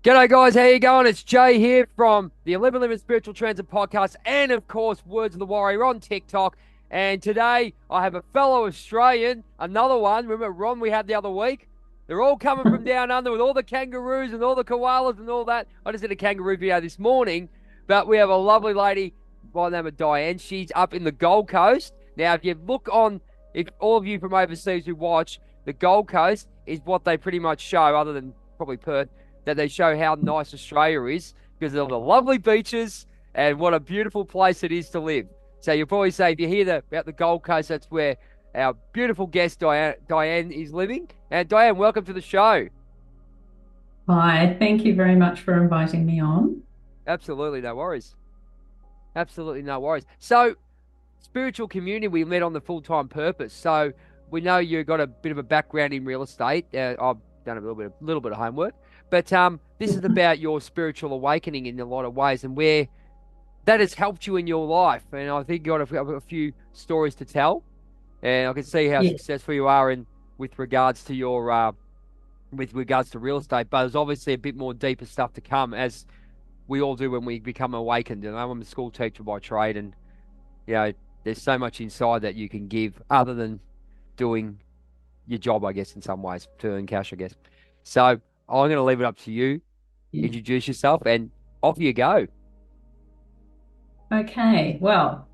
G'day guys, how you going? It's Jay here from the 11 Spiritual Transit Podcast and of course Words of the Warrior on TikTok. And today I have a fellow Australian, another one. Remember Ron we had the other week? They're all coming from down under with all the kangaroos and all the koalas and all that. I just did a kangaroo video this morning, but we have a lovely lady by the name of Diane. She's up in the Gold Coast. Now if all of you from overseas who watch, the Gold Coast is what they pretty much show other than probably Perth, that they show how nice Australia is because of the lovely beaches and what a beautiful place it is to live. So you'll probably say, if you hear about the Gold Coast, that's where our beautiful guest Diane is living. And Diane, welcome to the show. Hi, thank you very much for inviting me on. Absolutely, no worries. Absolutely, no worries. So, spiritual community, we met on the full-time purpose. So, we know you've got a bit of a background in real estate. I've done a little bit of homework, but this is about your spiritual awakening in a lot of ways, and where that has helped you in your life. And I think you've got a few stories to tell, and I can see how Yes, successful you are in with regards to your with regards to real estate. But there's obviously a bit more deeper stuff to come, as we all do when we become awakened. And I'm a school teacher by trade, and you know, there's so much inside that you can give other than doing your job, I guess, in some ways, to earn cash, I guess. So I'm going to leave it up to you. yes. Introduce yourself, and off you go. Okay, well,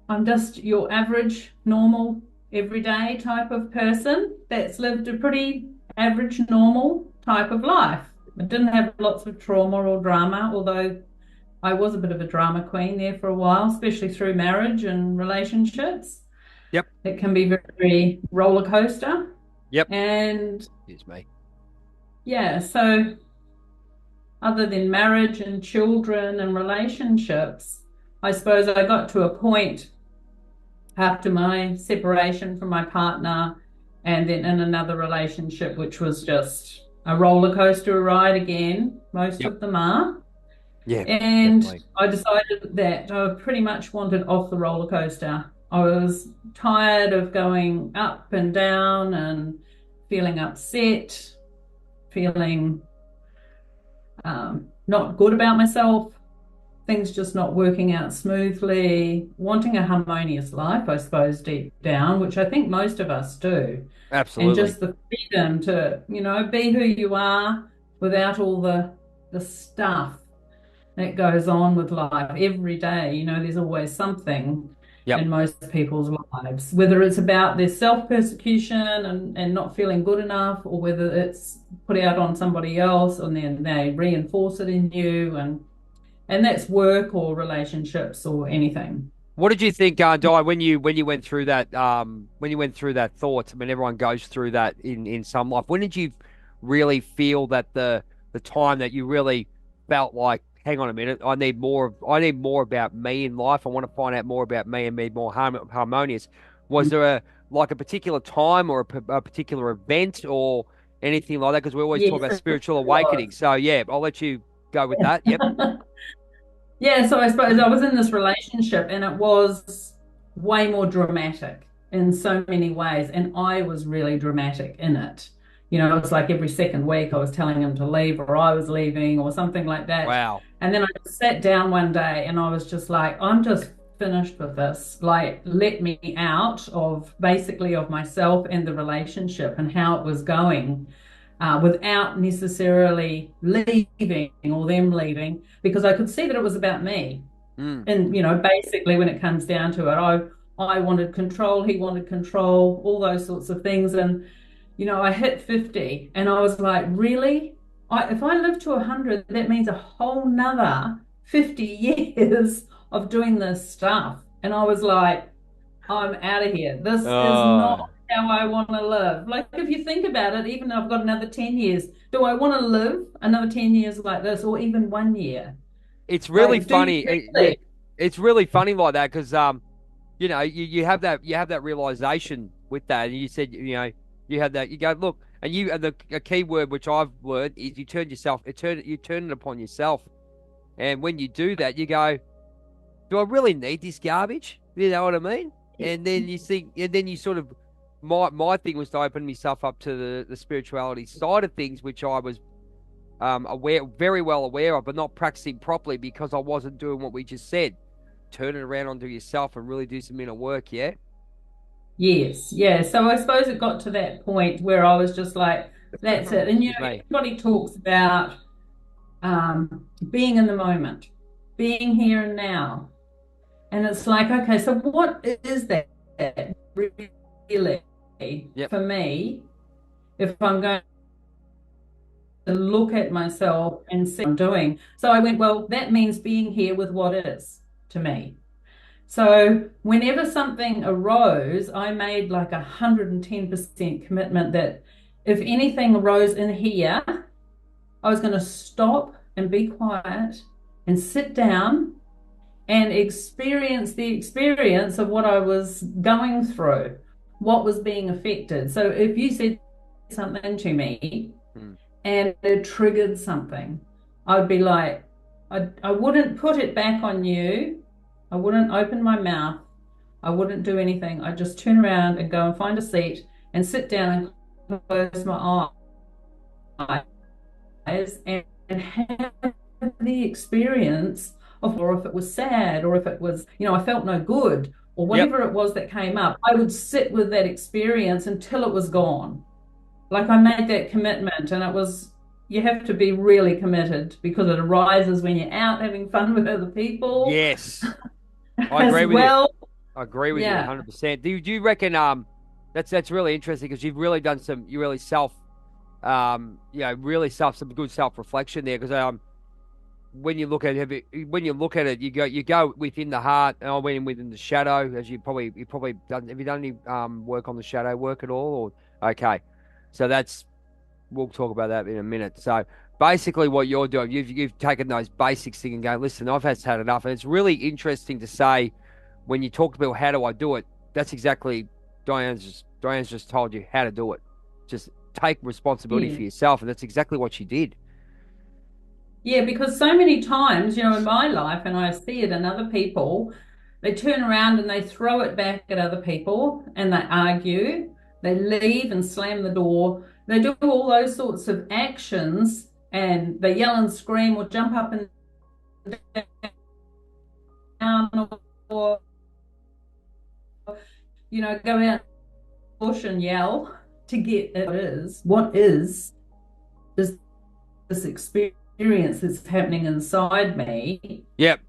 I'm just your average, normal, everyday type of person that's lived a pretty average, normal type of life. I didn't have lots of trauma or drama, although I was a bit of a drama queen there for a while, especially through marriage and relationships. Yep. It can be very roller coaster. Yep. And Excuse me. yeah, so other than marriage and children and relationships, I suppose I got to a point after my separation from my partner and then in another relationship, which was just a roller coaster ride again. Most Yep. of them are. Yeah. And Definitely. I decided that I pretty much wanted off the roller coaster. I was tired of going up and down and feeling upset, feeling not good about myself, things just not working out smoothly, wanting a harmonious life, I suppose, deep down, which I think most of us do. And Absolutely. just the freedom to, be who you are without all the stuff that goes on with life every day. There's always something Yep. in most people's lives, whether it's about their self-persecution and not feeling good enough, or whether it's put out on somebody else and then they reinforce it in you. And that's work or relationships or anything. What did you think, Di, when you went through that when you went through that thought? I mean, everyone goes through that in some life. When did you really feel that the time that you really felt like, hang on a minute, I need more about me in life. I want to find out more about me and be more harmonious. Was there a particular time or a particular event or anything like that? Because we always talk Yes, about it spiritual awakening. was. So yeah, I'll let you go with that. Yep. Yeah, so I suppose I was in this relationship and it was way more dramatic in so many ways. And I was really dramatic in it. It was like every second week I was telling him to leave or I was leaving or something like that. Wow. And then I just sat down one day and I was just like, I'm just finished with this. Like, let me out of basically of myself and the relationship and how it was going, without necessarily leaving or them leaving, because I could see that it was about me. Mm. And basically, when it comes down to it, I wanted control, he wanted control, all those sorts of things. And I hit 50, and I was like, really? If I live to 100, that means a whole nother 50 years of doing this stuff. And I was like, I'm out of here. This is not Oh. how I want to live. Like, if you think about it, even though I've got another 10 years, do I want to live another 10 years like this, or even 1 year? It's really Like, do you funny. Yeah, really? it's really funny like that because you have that realization with that, and you said you had that. You go look, and the a key word which I've learned is you turn it upon yourself, and when you do that, you go, do I really need this garbage? You know what I mean? And then you think, and then you sort of my thing was to open myself up to the spirituality side of things, which I was aware, very well aware of, but not practicing properly because I wasn't doing what we just said. Turn it around onto yourself and really do some inner work. Yeah. Yes, yeah. So I suppose it got to that point where I was just like, that's it. And Excuse me. everybody talks about being in the moment, being here and now. And it's like, okay, so what is that really Yep. for me if I'm going to look at myself and see what I'm doing? So I went, well, that means being here with what is to me. So whenever something arose, I made like 110% commitment that if anything arose in here, I was going to stop and be quiet and sit down and experience the experience of what I was going through, what was being affected. So if you said something to me Mm. and it triggered something, I'd be like, I wouldn't put it back on you. I wouldn't open my mouth. I wouldn't do anything. I'd just turn around and go and find a seat and sit down and close my eyes and have the experience of, or if it was sad, or if it was, I felt no good, or Yep. whatever it was that came up, I would sit with that experience until it was gone. Like I made that commitment, and it was, you have to be really committed because it arises when you're out having fun with other people Yes. I as agree with you. well. I agree with you Yeah. 100%. Do you reckon that's really interesting because you've really done some you really self really some good self reflection there because when you look at it when you look at it you go within the heart and I went in within the shadow as you probably done have you done any work on the shadow work at all or okay. So that's we'll talk about that in a minute. So basically, what you're doing, you've taken those basics thing and go, listen, I've had enough, and it's really interesting to say when you talk about how do I do it. That's exactly Diane's just told you how to do it. Just take responsibility Yeah. for yourself, and that's exactly what she did. Yeah, because so many times, in my life, and I see it in other people, they turn around and they throw it back at other people and they argue, they leave and slam the door, they do all those sorts of actions and they yell and scream or jump up and down or, go out bush and yell to get it is what is this experience that's happening inside me. Yep.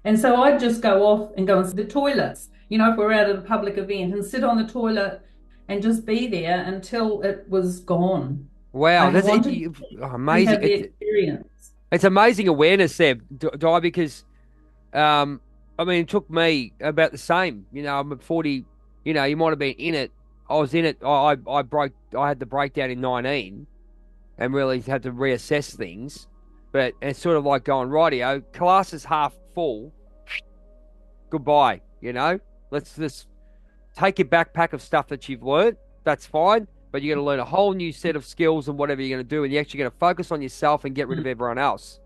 And so I'd just go off and go into the toilets, if we're out at a public event and sit on the toilet and just be there until it was gone. Wow, I that's it, wanted to amazing. have the experience. It's amazing awareness there, Di, because I mean, it took me about the same. I'm at 40. You might have been in it. I was in it. I broke. I had the breakdown in 19, and really had to reassess things. But it's sort of like going rightio. Class is half full. Goodbye. Let's just take your backpack of stuff that you've learned. That's fine. But you're going to learn a whole new set of skills and whatever you're going to do, and you're actually going to focus on yourself and get rid of everyone else.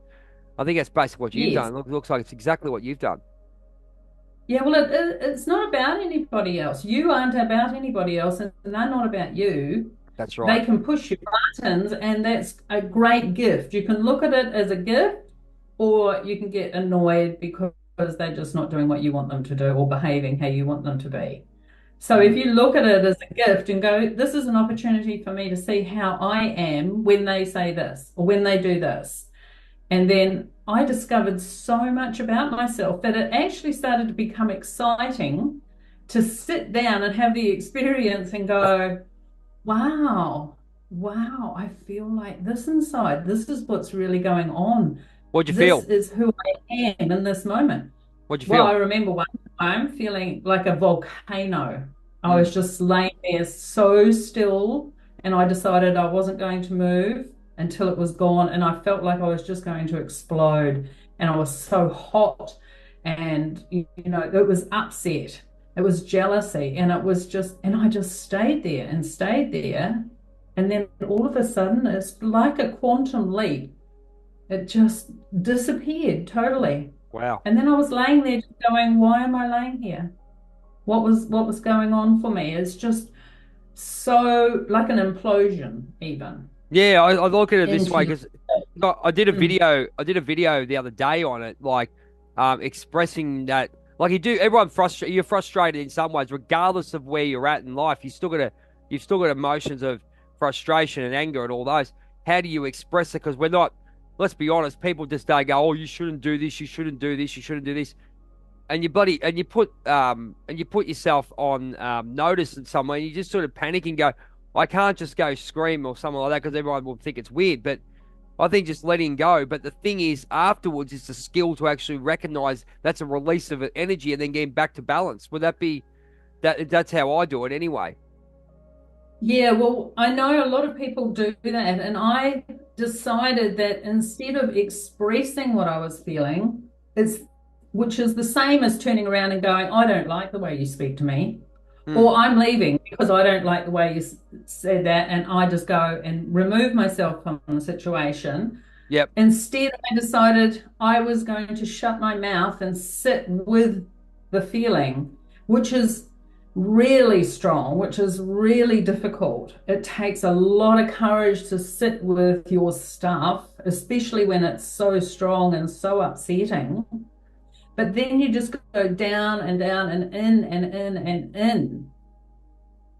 I think that's basically what you've Yes. done. Looks like it's exactly what you've done. Yeah, well, it's not about anybody else. You aren't about anybody else, and they're not about you. That's right. They can push your buttons, and that's a great gift. You can look at it as a gift, or you can get annoyed because they're just not doing what you want them to do or behaving how you want them to be. So if Mm. you look at it as a gift and go, this is an opportunity for me to see how I am when they say this or when they do this. And then I discovered so much about myself that it actually started to become exciting to sit down and have the experience and go, wow, wow, I feel like this inside. This is what's really going on. What'd you This feel? is who I am in this moment. What'd you Well, I feel? remember one time feeling like a volcano. I Mm. was just laying there so still, and I decided I wasn't going to move until it was gone. And I felt like I was just going to explode. And I was so hot, and it was upset. It was jealousy, and it was just, and I just stayed there and stayed there. And then all of a sudden, it's like a quantum leap. It just disappeared totally. Wow. And then I was laying there just going, why am I laying here? What was going on for me? It's just so like an implosion even Yeah, I look at it this way into because I did a Mm. video. I did a video the other day on it, like expressing that, like you do. Everyone frustrated. You're frustrated in some ways, regardless of where you're at in life. You've still got emotions of frustration and anger and all those. How do you express it? Because we're not. Let's be honest. People just don't go, "Oh, you shouldn't do this. You shouldn't do this. You shouldn't do this." And you put yourself on notice in some way. You just sort of panic and go, "I can't just go scream or something like that because everyone will think it's weird." But I think just letting go. But the thing is, afterwards, it's a skill to actually recognize that's a release of energy and then getting back to balance. Would that be that? That's how I do it anyway. Yeah, well, I know a lot of people do that, and I decided that instead of expressing what I was feeling, it's which is the same as turning around and going, I don't like the way you speak to me, Hmm. or I'm leaving because I don't like the way you said that, and I just go and remove myself from the situation. Yep. Instead, I decided I was going to shut my mouth and sit with the feeling, which is really strong, which is really difficult. It takes a lot of courage to sit with your stuff, especially when it's so strong and so upsetting. But then you just go down and down and in and in and in.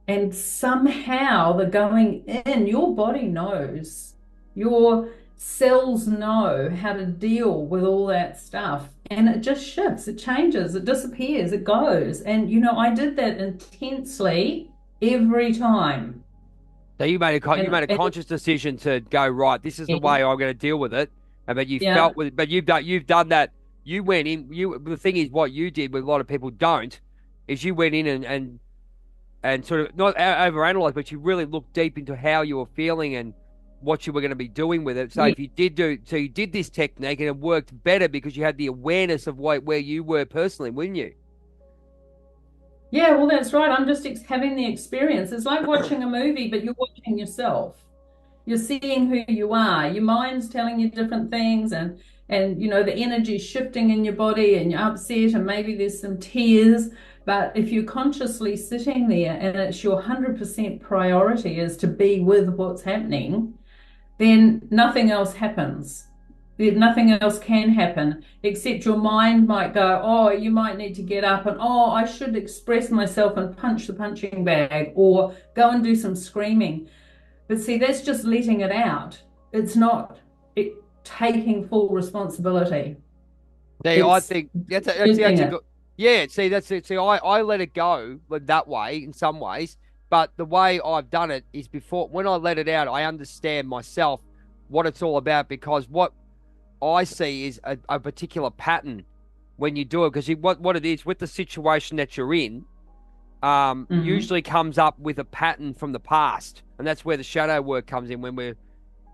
And somehow the going in, your body knows, your cells know how to deal with all that stuff. And it just shifts, it changes, it disappears, it goes. And, I did that intensely every time. So you made a And conscious decision to go right. This is the way I'm going to deal with it. And but you yeah, felt with, but you've done that. You went in. You the thing is, what you did, what a lot of people don't, is you went in and sort of not overanalyze, but you really looked deep into how you were feeling and what you were going to be doing with it. So yeah, if you did do, so you did this technique and it worked better because you had the awareness of where you were personally, wouldn't you? yeah, well, that's right. I'm just having the experience. It's like watching a movie, but you're watching yourself. You're seeing who you are. Your mind's telling you different things, and the energy's shifting in your body, and you're upset, and maybe there's some tears. But if you're consciously sitting there and it's your 100% priority is to be with what's happening, then nothing else happens. Nothing else can happen except your mind might go, oh, you might need to get up and, oh, I should express myself and punch the punching bag or go and do some screaming. But see, that's just letting it out. It's not taking full responsibility. See, I It's think using that's a it. good. Yeah, see, that's it. See, I let it go that way in some ways, but the way I've done it is before when I let it out, I understand myself what it's all about because what I see is a particular pattern when you do it because what it is with the situation that you're in, Hmm. usually comes up with a pattern from the past, and that's where the shadow work comes in when we're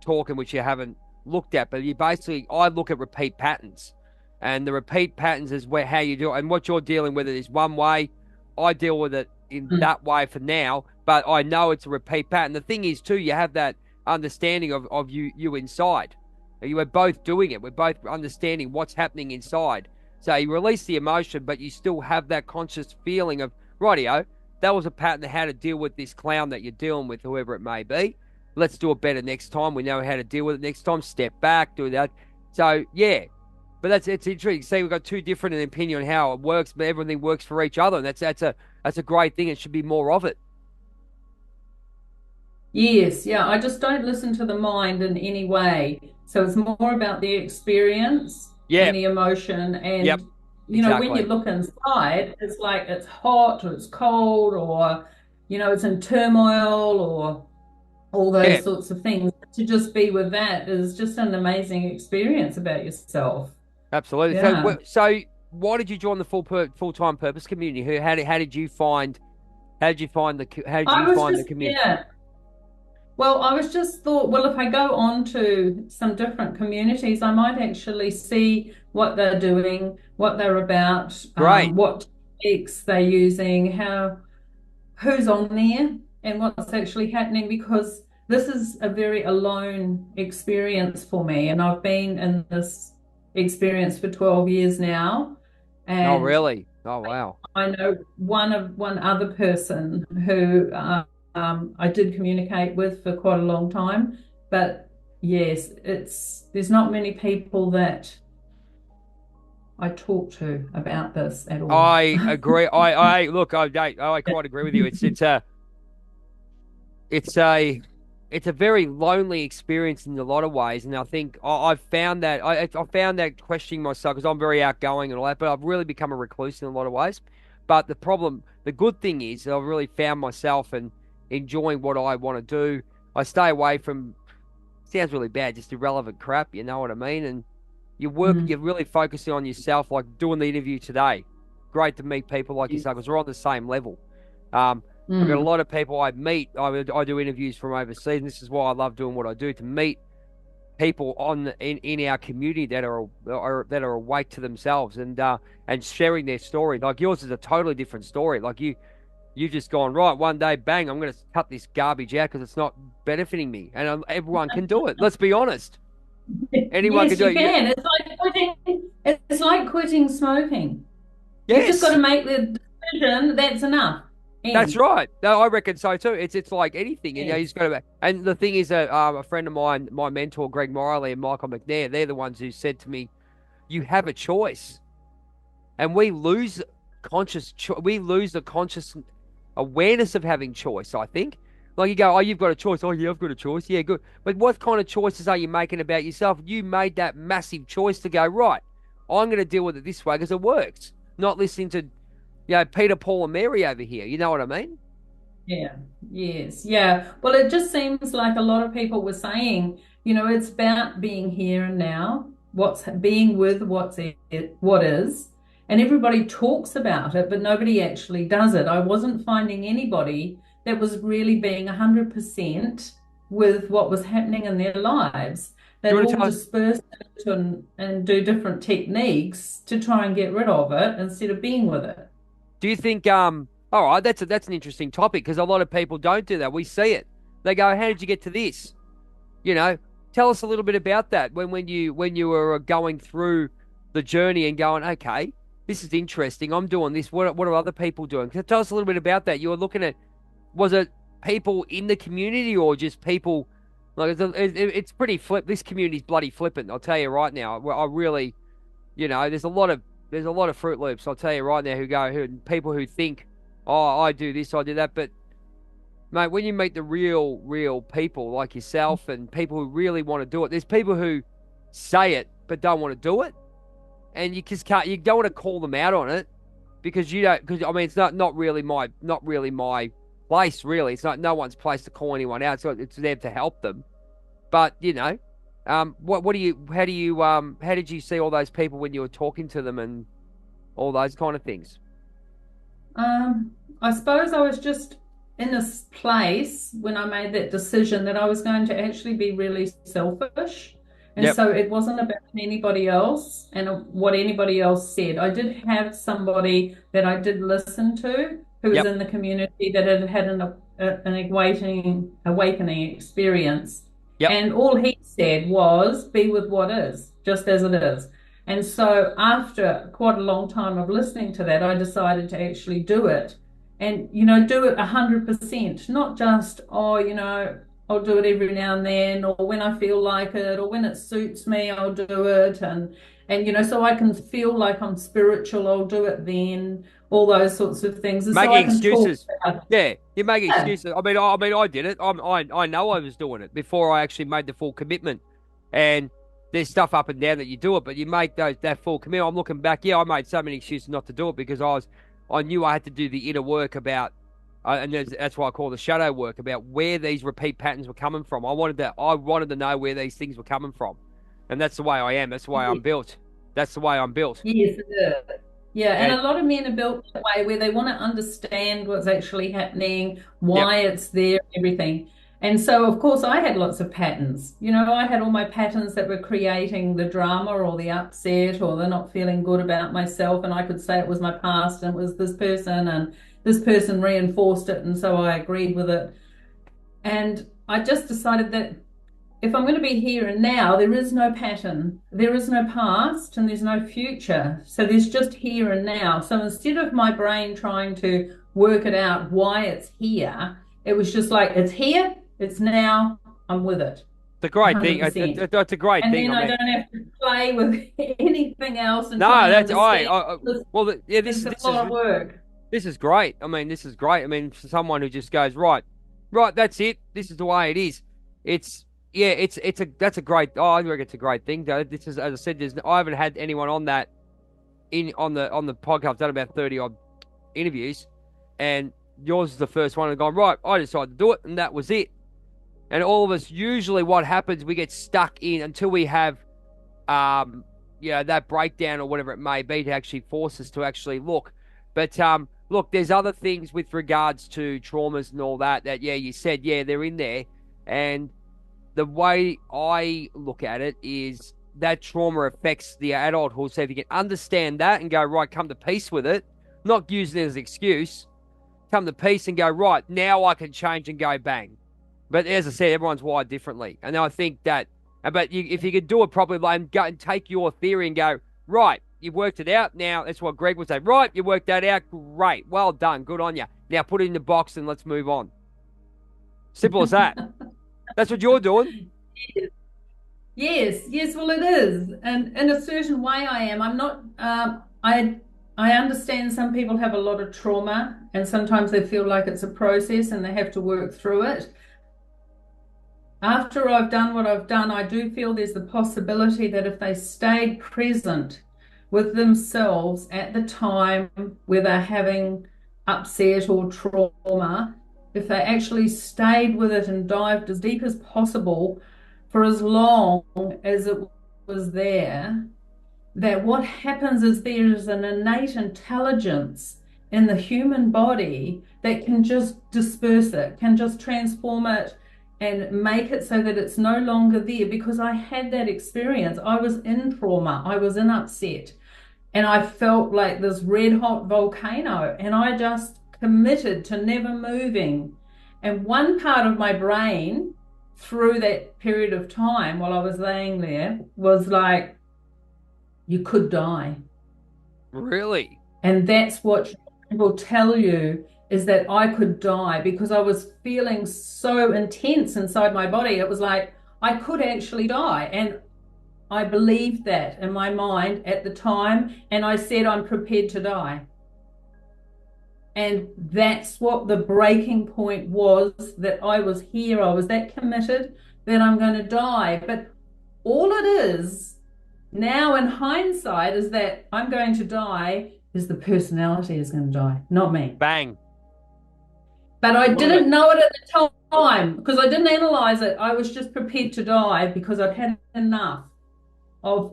talking, which you haven't looked at. But you basically, I look at repeat patterns, and the repeat patterns is where how you do it, and what you're dealing with it is one way. I deal with it in that way for now, but I know it's a repeat pattern. The thing is, too, you have that understanding of you inside. You are both doing it. We're both understanding what's happening inside. So you release the emotion, but you still have that conscious feeling of, rightio, that was a pattern of how to deal with this clown that you're dealing with, whoever it may be. Let's do it better next time. We know how to deal with it next time. Step back, do that. So yeah, but it's interesting. See, we've got two different opinion on how it works, but everything works for each other, and that's a great thing. It should be more of it. Yes, yeah. I just don't listen to the mind in any way. So it's more about the experience Yeah, and the emotion. yep, And, when you exactly. look inside, it's like it's hot or it's cold or, it's in turmoil or all Yeah, those sorts of things. To just be with that is just an amazing experience about yourself. absolutely. So, Yeah. why did you join the full time purpose community? How did you find how did I you was find the just, community? yeah. Well, I was just thought, well, if I go on to some different communities, I might actually see what they're doing, what they're about, Great. what techniques they're using, who's on there, and what's actually happening. Because this is a very alone experience for me, and I've been in this experience for 12 years now, Oh, and really? Oh, wow. I know one other person who I did communicate with for quite a long time, but yes, there's not many people that I talk to about this at all. I agree. I look. I quite agree with you. It's a it's a very lonely experience in a lot of ways, and I think I've found that I found that questioning myself because I'm very outgoing and all that, but I've really become a recluse in a lot of ways. But the good thing is that I've really found myself and enjoying what I want to do. I stay away from sounds really bad, just irrelevant crap. You know what I mean? And you're Mm, really focusing on yourself, like doing the interview today. Great to meet people like yes. yourself because we're on the same level. Um, I've got a Mm, lot of people I meet. I do interviews from overseas, and this is why I love doing what I do to meet people in our community that are awake to themselves and sharing their story. Like yours is a totally different story. Like you've just gone right one day, bang! I'm going to cut this garbage out because it's not benefiting me, and everyone can do it. Let's be honest. Anyone can yes, do you it. can. It's like quitting smoking. You've just got to Yes. make the decision. That's enough. That's End. right. No, I reckon so too. It's like anything, and you Yes. just got to. And the thing is that a friend of mine, my mentor Greg Morley and Michael McNair, they're the ones who said to me, "You have a choice," and we lose the conscious awareness of having choice. I think, like you go, "Oh, you've got a choice." Oh, yeah, I've got a choice. Yeah, good. But what kind of choices are you making about yourself? You made that massive choice to go right. I'm going to deal with it this way because it works. Not listening to Peter, Paul, and Mary over here. You know what I mean? Yeah, yes, yeah. Well, it just seems like a lot of people were saying, it's about being here and now, what's being with what is, and everybody talks about it, but nobody actually does it. I wasn't finding anybody that was really being 100% with what was happening in their lives. Do They'd you want to all tell us? disperse it and do different techniques to try and get rid of it instead of being with it. Do you think all right, that's an interesting topic because a lot of people don't do that. We see it. They go, "How did you get to this?" You know, tell us a little bit about that when you were going through the journey and going, "Okay, this is interesting. I'm doing this. What are other people doing?" Tell us a little bit about that. You were looking at was it people in the community or just people like it's pretty flip. This community's bloody flippant. I'll tell you right now. I really there's a lot of Fruit Loops. I'll tell you right now who people who think, oh, I do this, I do that. But mate, when you meet the real people like yourself and people who really want to do it, there's people who say it but don't want to do it, and you just can't. You don't want to call them out on it because you don't. Because I mean, it's not really my place. Really, it's not no one's place to call anyone out. So it's there to help them. But what do you? How did you see all those people when you were talking to them and all those kind of things? Um, I suppose I was just in this place when I made that decision that I was going to actually be really selfish. And Yep, so it wasn't about anybody else and what anybody else said. I did have somebody that I did listen to who was yep, in the community that had had an awakening experience. yep. And all he said was, be with what is, just as it is. And so after quite a long time of listening to that, I decided to actually do it and, do it 100%, not just, oh, I'll do it every now and then, or when I feel like it, or when it suits me, I'll do it. And, so I can feel like I'm spiritual, I'll do it then, all those sorts of things. And so I Making can talk excuses. about, Yeah, you make yeah, excuses. I did it. I know I was doing it before I actually made the full commitment. And there's stuff up and down that you do it, but you make that full commitment. I'm looking back. Yeah, I made so many excuses not to do it because I knew I had to do the inner work about, and that's why I call the shadow work about where these repeat patterns were coming from. I wanted to know where these things were coming from, and that's the way I am. That's the way I'm yeah. built. That's the way I'm built. Yes, it is. Yeah, and And a lot of men are built that way where they want to understand what's actually happening, yep, why it's there, everything. And so, of course, I had lots of patterns. I had all my patterns that were creating the drama or the upset or the not feeling good about myself. And I could say it was my past and it was this person, and this person reinforced it. And so I agreed with it. And I just decided that if I'm going to be here and now, there is no pattern, there is no past, and there's no future. So there's just here and now. So instead of my brain trying to work it out why it's here, it was just like, it's here, it's now, I'm with it. It's a great thing. 100%. It's a great And thing. then I I mean, don't have to play with anything else and try no, and that's understand. well, yeah. It's a lot of work. This is great. I mean, this is great. I mean, for someone who just goes right, right, that's it. This is the way it is. It's yeah, it's a that's a great. Oh, I reckon it's a great thing. Though this is, as I said, I haven't had anyone on that on the podcast. I've done about 30 odd interviews, and yours is the first one. And gone right. I decided to do it, and that was it. And all of us, usually, what happens, we get stuck in until we have, that breakdown or whatever it may be to actually force us to actually look. But look, there's other things with regards to traumas and all that. That you said, they're in there, and the way I look at it is that trauma affects the adulthood. So if you can understand that and go right, come to peace with it, not using it as an excuse, come to peace and go right now, I can change and go bang. But as I said, everyone's wired differently, and I think that. But if you could do it properly, and go and take your theory and go right, you've worked it out. Now that's what Greg would say. Right, you worked that out. Great, well done, good on you. Now put it in the box and let's move on. Simple as that. That's what you're doing. Yes, yes, well, it is. And in a certain way, I am. I'm not, I understand some people have a lot of trauma and sometimes they feel like it's a process and they have to work through it. After I've done what I've done, I do feel there's the possibility that if they stayed present with themselves at the time where they're having upset or trauma, if they actually stayed with it and dived as deep as possible for as long as it was there, that what happens is there is an innate intelligence in the human body that can just disperse it, can just transform it and make it so that it's no longer there. Because I had that experience. I was in trauma, I was in upset, and I felt like this red hot volcano, and I just committed to never moving. And one part of my brain through that period of time while I was laying there was like, you could die. Really? And that's what will tell you, is that I could die because I was feeling so intense inside my body. It was like I could actually die. And I believed that in my mind at the time. And I said, I'm prepared to die. And that's what the breaking point was, that I was here. I was that committed that I'm going to die. But all it is now in hindsight is that I'm going to die is the personality is going to die, not me. Bang. But I didn't know it at the time because I didn't analyze it. I was just prepared to die because I'd had enough of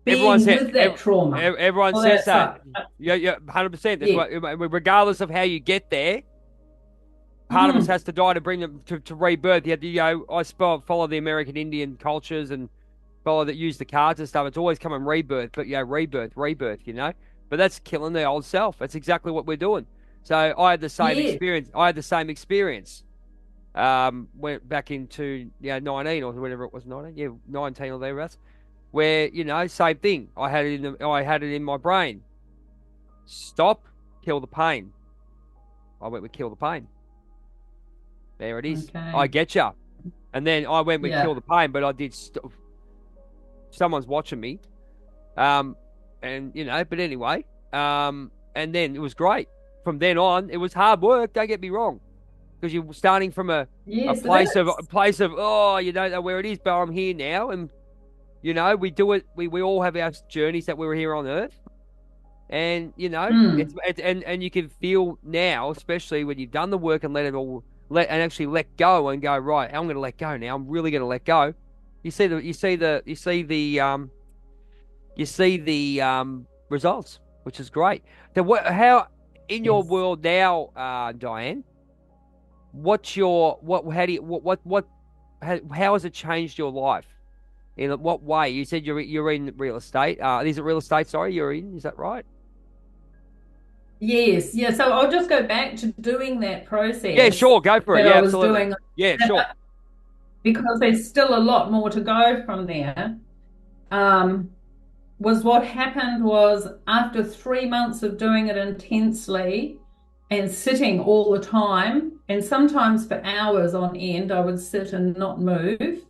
being with that trauma. Everyone says that. Yeah, 100%. That's what, regardless of how you get there, part of us has to die to bring them to rebirth. You have to, I follow the American Indian cultures and follow that use the cards and stuff. It's always coming rebirth, but rebirth, But that's killing the old self. That's exactly what we're doing. So I had the same experience. Went back into 19 or whatever it was, 19, 19 or thereabouts. Where same thing. I had it in my brain. Stop, kill the pain. I went with kill the pain. There it is. Okay. I get you. And then I went with kill the pain, but I did. Someone's watching me, and But anyway, and then it was great. From then on, it was hard work. Don't get me wrong, because you're starting from a place of oh, you don't know where it is, but I'm here now, and we do it. We all have our journeys that we're here on Earth, and and you can feel now, especially when you've done the work and actually let go and go right. I'm going to let go now. I'm really going to let go. You see the results, which is great. So how in your world now, Diane? How has it changed your life? In what way? You said you're in real estate. Is it real estate? Sorry, you're in. Is that right? Yes. Yeah. So I'll just go back to doing that process. Yeah, sure. Go for it. Yeah, absolutely. Doing, yeah, sure. Because there's still a lot more to go from there. Was what happened was after 3 months of doing it intensely and sitting all the time, and sometimes for hours on end, I would sit and not move.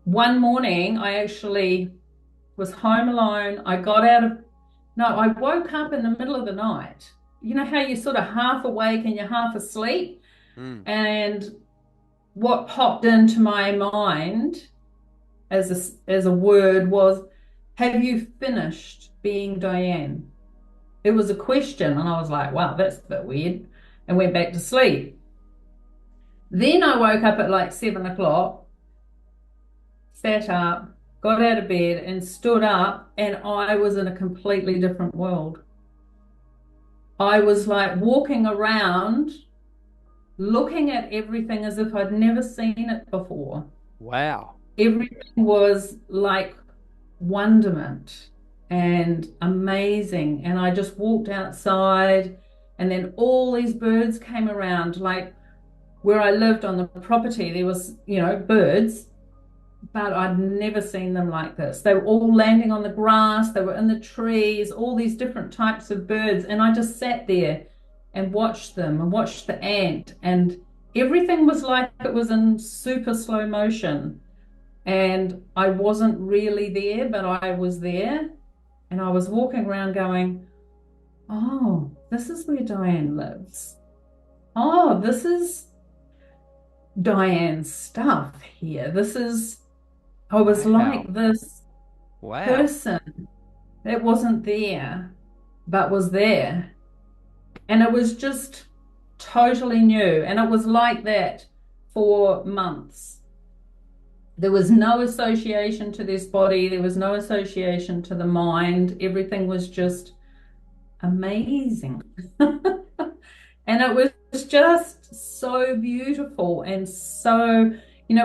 one morning I actually was home alone. I got out of, no, I woke up in the middle of the night. You know how you're sort of half awake and you're half asleep? Mm. And what popped into my mind as a word was, have you finished being Diane? It was a question, and I was like, wow, that's a bit weird, and went back to sleep. Then I woke up at like 7 o'clock, sat up, got out of bed, and stood up, and I was in a completely different world. I was like walking around, looking at everything as if I'd never seen it before. Wow. Everything was like wonderment and amazing. And I just walked outside, and then all these birds came around. Like where I lived on the property, there was, birds, but I'd never seen them like this. They were all landing on the grass, they were in the trees, all these different types of birds. And I just sat there and watched them and watched the ant, and everything was like it was in super slow motion. And I wasn't really there, but I was there. And I was walking around going, oh, this is where Diane lives. Oh, this is Diane's stuff here. I was Wow. like this Wow. person that wasn't there, but was there. And it was just totally new. And it was like that for months. There was no association to this body, there was no association to the mind. Everything was just amazing. And it was just so beautiful and so,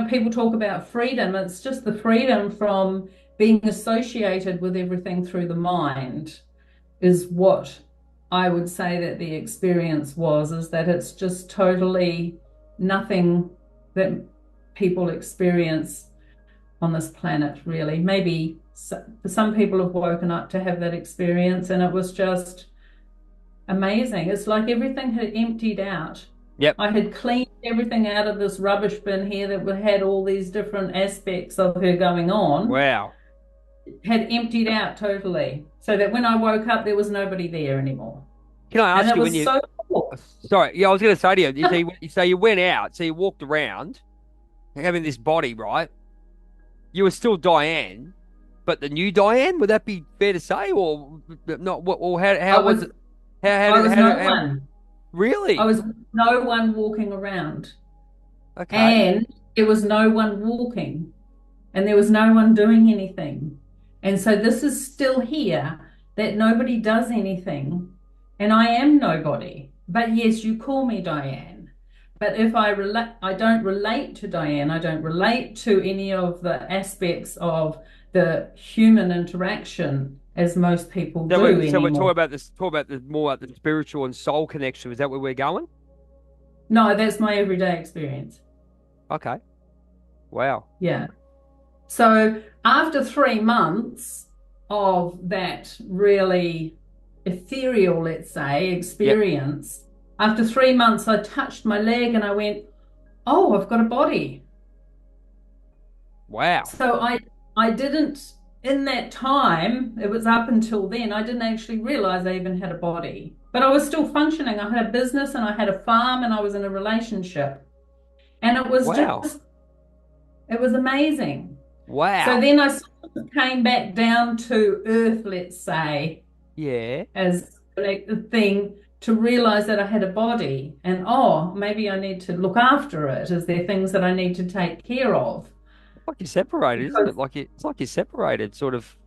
people talk about freedom. It's just the freedom from being associated with everything through the mind is what I would say that the experience was, is that it's just totally nothing that people experience on this planet, really. Maybe some people have woken up to have that experience, and it was just amazing. It's like everything had emptied out. Yep. I had cleaned everything out of this rubbish bin here that had all these different aspects of her going on, Wow. had emptied out totally. So that when I woke up, there was nobody there anymore. Can I And ask it you when was you, so cool. sorry, yeah, I was going to say to you, you went out, so you walked around having this body, right? You were still Diane, but the new Diane, would that be fair to say, or not? What, or I how was was it? I was no How, one. I really? was no one walking around. Okay. And there was no one walking, and there was no one doing anything. And so this is still here, that nobody does anything, and I am nobody. But yes, you call me Diane. But if I don't relate to Diane. I don't relate to any of the aspects of the human interaction as most people do So we're talking anymore. about this, talk about the more about the spiritual and soul connection. Is that where we're going? No, that's my everyday experience. Okay. Wow. Yeah. So after 3 months of that really ethereal, let's say, Yep. experience, after 3 months, I touched my leg and I went, oh, I've got a body. Wow. So I didn't, in that time, it was up until then, I didn't actually realize I even had a body. But I was still functioning. I had a business and I had a farm and I was in a relationship. And Wow. it was amazing. So Wow. then I sort of came back down to earth, let's say, Yeah. as like the thing to realize that I had a body, and oh, maybe I need to look after it. Is there things that I need to take care of? Like you're separated, isn't it? Because It's like you're separated, sort of.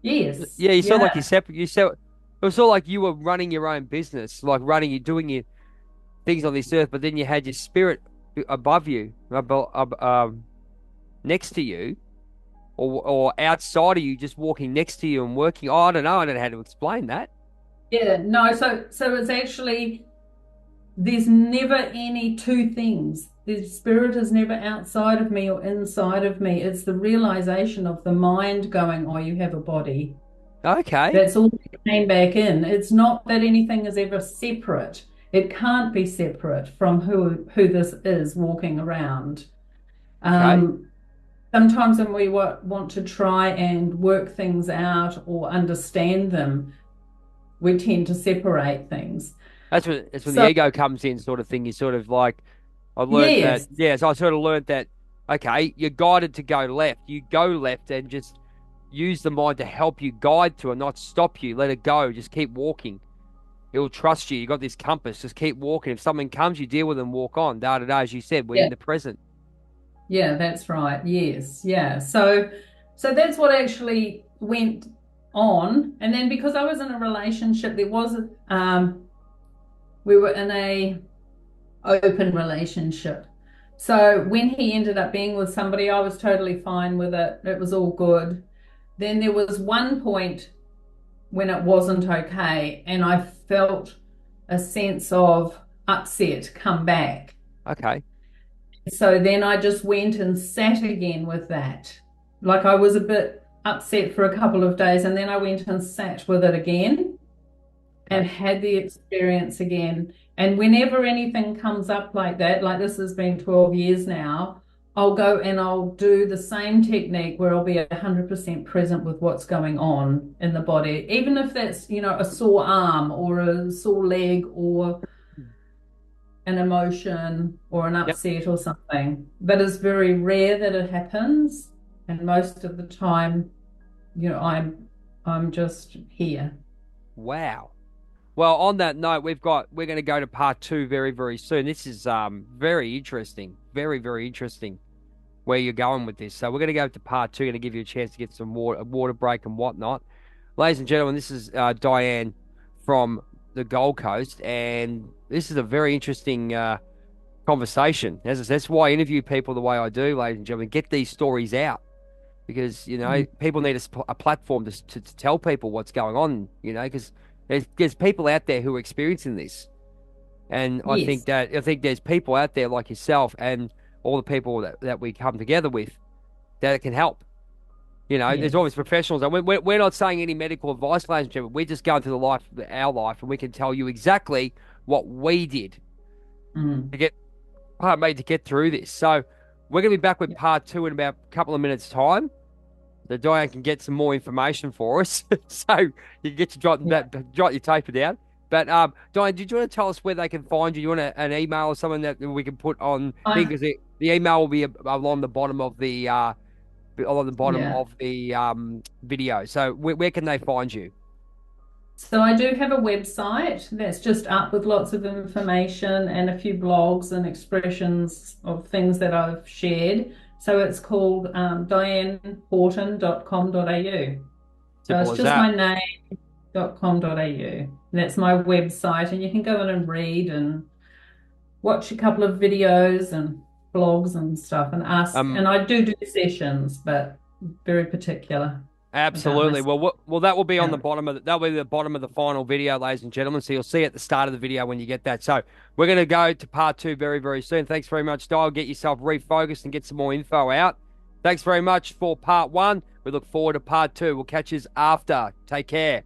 yes, Yeah, you sound like you're yeah, separate. It was sort of like you were running your own business, like doing your things on this earth, but then you had your spirit above you, next to you, or outside of you, just walking next to you and working. Oh, I don't know. I don't know how to explain that. yeah. No, so it's actually there's never any two things. The spirit is never outside of me or inside of me. It's the realization of the mind going, oh, you have a body. Okay. That's all that came back in. It's not that anything is ever separate. It can't be separate from who this is walking around. Okay. Um, sometimes when we want to try and work things out or understand them, we tend to separate things. That's when the So, ego comes in, sort of thing. You sort of like, I learned that, yes, yeah, so I sort of learned that, okay, you're guided to go left. You go left and just use the mind to help you guide to and not stop you. Let it go. Just keep walking. It'll trust you. You got this compass. Just keep walking. If something comes, you deal with and walk on. Da da da. As you said, we're yeah, in the present. yeah, that's right. Yes, yeah. So that's what actually went on. And then because I was in a relationship, we were in a open relationship. So when he ended up being with somebody, I was totally fine with it. It was all good. Then there was one point when it wasn't okay, and I felt a sense of upset come back. Okay. So then I just went and sat again with that. Like I was a bit upset for a couple of days, and then I went and sat with it again and Okay. had the experience again. And whenever anything comes up like that, like this has been 12 years now, I'll go and I'll do the same technique where I'll be 100% present with what's going on in the body, even if that's, a sore arm or a sore leg or an emotion or an Yep. upset or something. But it's very rare that it happens. And most of the time, I'm just here. Wow. Well, on that note, we're going to go to part two very, very soon. This is very interesting, very, very interesting where you're going with this. So we're going to go to part two, going to give you a chance to get some water, a water break and whatnot. Ladies and gentlemen, this is Diane from the Gold Coast, and this is a very interesting conversation. As I said, that's why I interview people the way I do, ladies and gentlemen. Get these stories out because Mm. people need a platform to tell people what's going on. Because there's people out there who are experiencing this, and Yes, I think there's people out there like yourself and all the people that we come together with that can help. There's always yes. professionals, and we're not saying any medical advice, ladies and gentlemen. We're just going through our life, and we can tell you exactly what we did Mm. to get, pardon me, to get through this. So we're going to be back with part two in about a couple of minutes' time. So Diane can get some more information for us, so you can get your Yeah. jot your paper down. But Diane, did you want to tell us where they can find you? Do you want an email or something that we can put on thing? I, Because the email will be along the bottom of yeah. the video. So where can they find you? So I do have a website that's just up with lots of information and a few blogs and expressions of things that I've shared. So it's called dianehorton.com.au. So Simple it's as just that. my name.com.au. That's my website, and you can go in and read and watch a couple of videos and blogs and stuff and ask. Um, And I do sessions, but very particular about Absolutely. myself. Well, that will be on Yeah. the bottom of that'll be the bottom of the final video, ladies and gentlemen. So you'll see at the start of the video when you get that. So we're going to go to part two very, very soon. Thanks very much, Dial. Get yourself refocused and get some more info out. Thanks very much for part one. We look forward to part two. We'll catch you after. Take care.